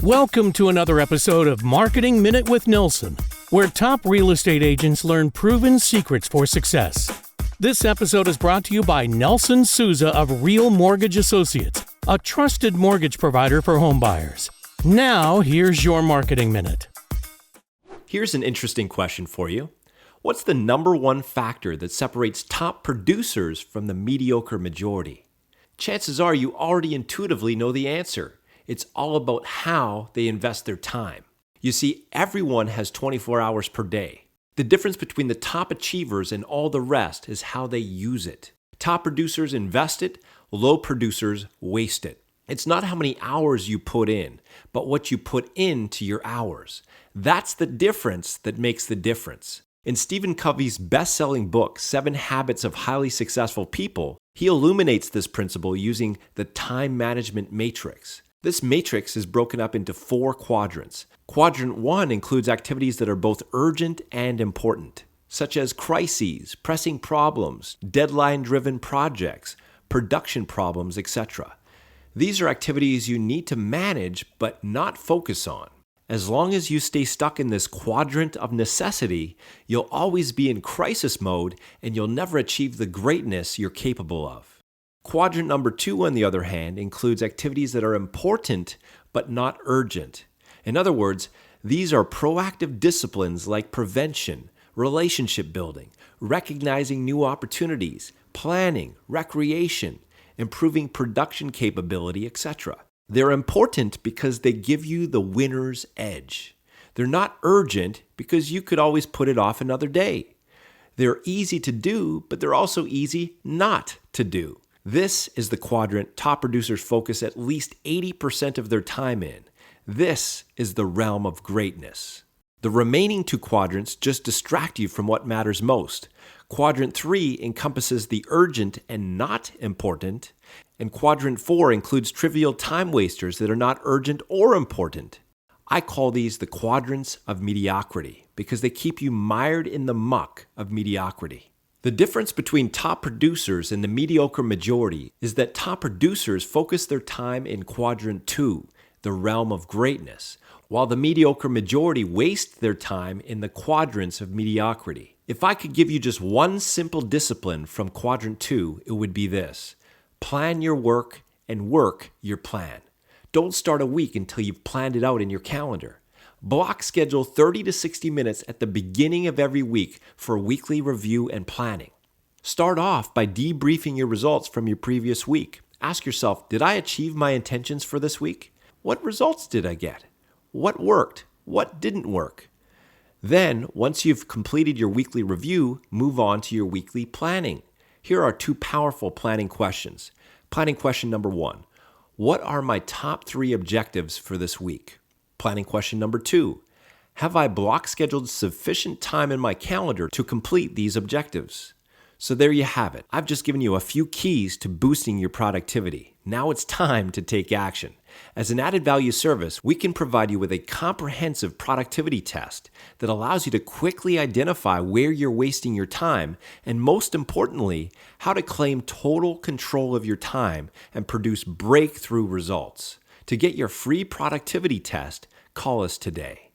Welcome to another episode of Marketing Minute with Nelson, where top real estate agents learn proven secrets for success. This episode is brought to you by Nelson Souza of Real Mortgage Associates, a trusted mortgage provider for home buyers. Now, here's your Marketing Minute. Here's an interesting question for you. What's the number one factor that separates top producers from the mediocre majority? Chances are you already intuitively know the answer. It's all about how they invest their time. You see, everyone has 24 hours per day. The difference between the top achievers and all the rest is how they use it. Top producers invest it, low producers waste it. It's not how many hours you put in, but what you put into your hours. That's the difference that makes the difference. In Stephen Covey's best-selling book, 7 Habits of Highly Successful People, he illuminates this principle using the time management matrix. This matrix is broken up into 4 quadrants. Quadrant 1 includes activities that are both urgent and important, such as crises, pressing problems, deadline-driven projects, production problems, etc. These are activities you need to manage but not focus on. As long as you stay stuck in this quadrant of necessity, you'll always be in crisis mode and you'll never achieve the greatness you're capable of. Quadrant number 2, on the other hand, includes activities that are important but not urgent. In other words, these are proactive disciplines like prevention, relationship building, recognizing new opportunities, planning, recreation, improving production capability, etc. They're important because they give you the winner's edge. They're not urgent because you could always put it off another day. They're easy to do, but they're also easy not to do. This is the quadrant top producers focus at least 80% of their time in. This is the realm of greatness. The remaining 2 quadrants just distract you from what matters most. Quadrant 3 encompasses the urgent and not important, and Quadrant 4 includes trivial time wasters that are not urgent or important. I call these the quadrants of mediocrity because they keep you mired in the muck of mediocrity. The difference between top producers and the mediocre majority is that top producers focus their time in Quadrant 2, the realm of greatness, while the mediocre majority waste their time in the quadrants of mediocrity. If I could give you just one simple discipline from Quadrant 2, it would be this: plan your work and work your plan. Don't start a week until you've planned it out in your calendar. Block schedule 30 to 60 minutes at the beginning of every week for weekly review and planning. Start off by debriefing your results from your previous week. Ask yourself, did I achieve my intentions for this week? What results did I get? What worked? What didn't work? Then, once you've completed your weekly review, move on to your weekly planning. Here are 2 powerful planning questions. Planning question number 1, what are my top 3 objectives for this week? Planning question number 2, have I block scheduled sufficient time in my calendar to complete these objectives? So there you have it. I've just given you a few keys to boosting your productivity. Now it's time to take action. As an added value service, we can provide you with a comprehensive productivity test that allows you to quickly identify where you're wasting your time and, most importantly, how to claim total control of your time and produce breakthrough results. To get your free productivity test, call us today.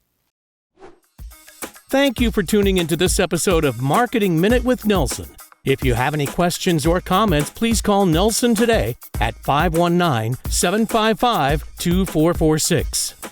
Thank you for tuning into this episode of Marketing Minute with Nelson. If you have any questions or comments, please call Nelson today at 519-755-2446.